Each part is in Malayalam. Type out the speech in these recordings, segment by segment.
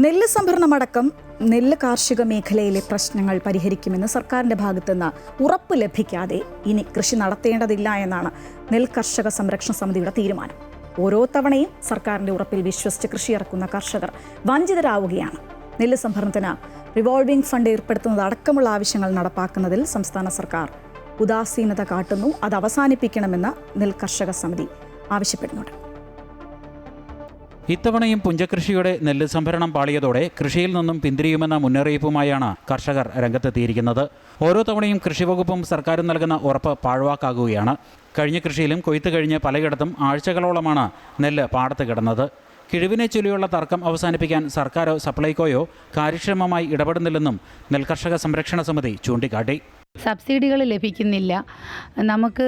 നെല്ല് സംഭരണമടക്കം നെല്ല് കാർഷിക മേഖലയിലെ പ്രശ്നങ്ങൾ പരിഹരിക്കുമെന്ന് സർക്കാരിന്റെ ഭാഗത്തുനിന്ന് ഉറപ്പ് ലഭിക്കാതെ ഇനി കൃഷി നടത്തേണ്ടതില്ല എന്നാണ് നെൽ കർഷക സംരക്ഷണ സമിതിയുടെ തീരുമാനം. ഓരോ തവണയും സർക്കാരിന്റെ ഉറപ്പിൽ വിശ്വസിച്ച് കൃഷി ഇറക്കുന്ന കർഷകർ വഞ്ചിതരാവുകയാണ്. നെല്ല് സംഭരണത്തിന് റിവോൾവിംഗ് ഫണ്ട് ഏർപ്പെടുത്തുന്നത് അടക്കമുള്ള ആവശ്യങ്ങൾ നടപ്പാക്കുന്നതിൽ സംസ്ഥാന സർക്കാർ ഉദാസീനത കാട്ടുന്നു. അത് അവസാനിപ്പിക്കണമെന്ന് നെൽ കർഷക സമിതി ആവശ്യപ്പെടുന്നുണ്ട്. ഇത്തവണയും പുഞ്ചകൃഷിയുടെ നെല്ല് സംഭരണം പാളിയതോടെ കൃഷിയിൽ നിന്നും പിന്തിരിയുമെന്ന മുന്നറിയിപ്പുമായാണ് കർഷകർ രംഗത്തെത്തിയിരിക്കുന്നത്. ഓരോ തവണയും കൃഷിവകുപ്പും സർക്കാരും നൽകുന്ന ഉറപ്പ് പാഴ്വാക്കാകുകയാണ്. കഴിഞ്ഞ കൃഷിയിലും കൊയ്ത്ത് കഴിഞ്ഞ് പലയിടത്തും ആഴ്ചകളോളമാണ് നെല്ല് പാടത്ത് കിടന്നത്. കിഴിവിനെ ചൊല്ലിയുള്ള തർക്കം അവസാനിപ്പിക്കാൻ സർക്കാരോ സപ്ലൈകോയോ കാര്യക്ഷമമായി ഇടപെടുന്നില്ലെന്നും നെൽകർഷക സംരക്ഷണ സമിതി ചൂണ്ടിക്കാട്ടി. സബ്സിഡികൾ ലഭിക്കുന്നില്ല. നമുക്ക്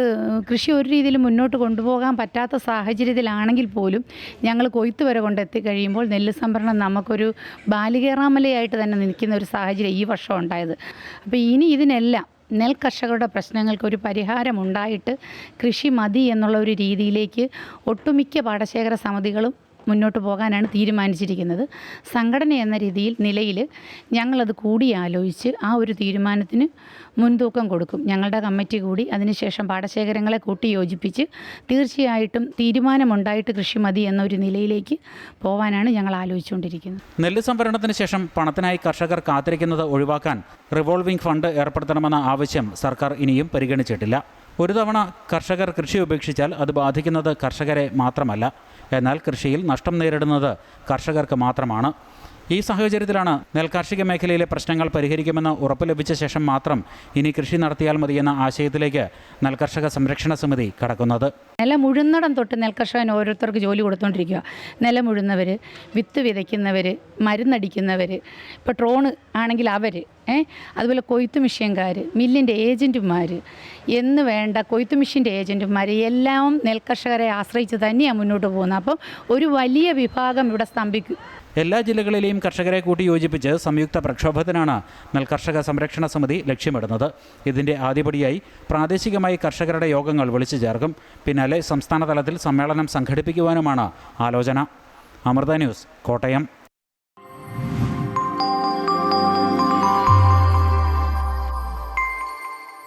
കൃഷി ഒരു രീതിയിൽ മുന്നോട്ട് കൊണ്ടുപോകാൻ പറ്റാത്ത സാഹചര്യത്തിലാണെങ്കിൽ പോലും ഞങ്ങൾ കൊയ്ത്ത് വരെ കൊണ്ടെത്തി കഴിയുമ്പോൾ നെല്ല് സംഭരണം നമുക്കൊരു ബാലികേറാമലയായിട്ട് തന്നെ നിൽക്കുന്ന ഒരു സാഹചര്യം ഈ വർഷം ഉണ്ടായത്. അപ്പോൾ ഇനി ഇതിനെല്ലാം നെൽ കർഷകരുടെ പ്രശ്നങ്ങൾക്ക് ഒരു പരിഹാരമുണ്ടായിട്ട് കൃഷി മതി എന്നുള്ള ഒരു രീതിയിലേക്ക് ഒട്ടുമിക്ക പാടശേഖര സമിതികളും മുന്നോട്ട് പോകാനാണ് തീരുമാനിച്ചിരിക്കുന്നത്. സംഘടന എന്ന നിലയിൽ ഞങ്ങളത് കൂടിയാലോചിച്ച് ആ ഒരു തീരുമാനത്തിന് മുൻതൂക്കം കൊടുക്കും. ഞങ്ങളുടെ കമ്മിറ്റി കൂടി അതിനുശേഷം പാടശേഖരങ്ങളെ കൂട്ടി യോജിപ്പിച്ച് തീർച്ചയായിട്ടും തീരുമാനമുണ്ടായിട്ട് കൃഷി മതി എന്നൊരു നിലയിലേക്ക് പോകാനാണ് ഞങ്ങൾ ആലോചിച്ചുകൊണ്ടിരിക്കുന്നത്. നെല്ല് സംഭരണത്തിന് ശേഷം പണത്തിനായി കർഷകർ കാത്തിരിക്കുന്നത് ഒഴിവാക്കാൻ റിവോൾവിംഗ് ഫണ്ട് ഏർപ്പെടുത്തണമെന്ന ആവശ്യം സർക്കാർ ഇനിയും പരിഗണിച്ചിട്ടില്ല. ഒരു തവണ കർഷകർ കൃഷി ഉപേക്ഷിച്ചാൽ അത് ബാധിക്കുന്നത് കർഷകരെ മാത്രമല്ല, എന്നാൽ കൃഷിയിൽ നഷ്ടം നേരിടുന്നത് കർഷകർക്ക് മാത്രമാണ്. ഈ സാഹചര്യത്തിലാണ് നെൽകാർഷിക മേഖലയിലെ പ്രശ്നങ്ങൾ പരിഹരിക്കുമെന്ന് ഉറപ്പ് ലഭിച്ച ശേഷം മാത്രം ഇനി കൃഷി നടത്തിയാൽ മതിയെന്ന ആശയത്തിലേക്ക് നെൽകർഷക സംരക്ഷണ സമിതി കടക്കുന്നത്. നിലമുഴുന്നടം തൊട്ട് നെൽകർഷകൻ ഓരോരുത്തർക്ക് ജോലി കൊടുത്തുകൊണ്ടിരിക്കുക. നിലമുഴുന്നവർ, വിത്ത് വിതയ്ക്കുന്നവർ, മരുന്നടിക്കുന്നവർ, ഇപ്പോൾ ഡ്രോണ് ആണെങ്കിൽ അവർ, അതുപോലെ കൊയ്ത്ത് മെഷീൻകാർ, മില്ലിൻ്റെ ഏജൻറ്റുമാർ എന്ന് വേണ്ട കൊയ്ത്ത് മെഷീൻ്റെ ഏജൻറ്റുമാർ എല്ലാം നെൽകർഷകരെ ആശ്രയിച്ച് തന്നെയാണ് മുന്നോട്ട് പോകുന്നത്. അപ്പം ഒരു വലിയ വിഭാഗം ഇവിടെ സ്തംഭിക്കും. എല്ലാ ജില്ലകളിലെയും കർഷകരെ കൂട്ടി യോജിപ്പിച്ച് സംയുക്ത പ്രക്ഷോഭത്തിനാണ് നെൽകർഷക സംരക്ഷണ സമിതി ലക്ഷ്യമിടുന്നത്. ഇതിൻ്റെ ആദ്യപടിയായി പ്രാദേശികമായി കർഷകരുടെ യോഗങ്ങൾ വിളിച്ചു ചേർക്കും. പിന്നാലെ സംസ്ഥാന തലത്തിൽ സമ്മേളനം സംഘടിപ്പിക്കുവാനുമാണ് ആലോചന. അമൃത ന്യൂസ്, കോട്ടയം.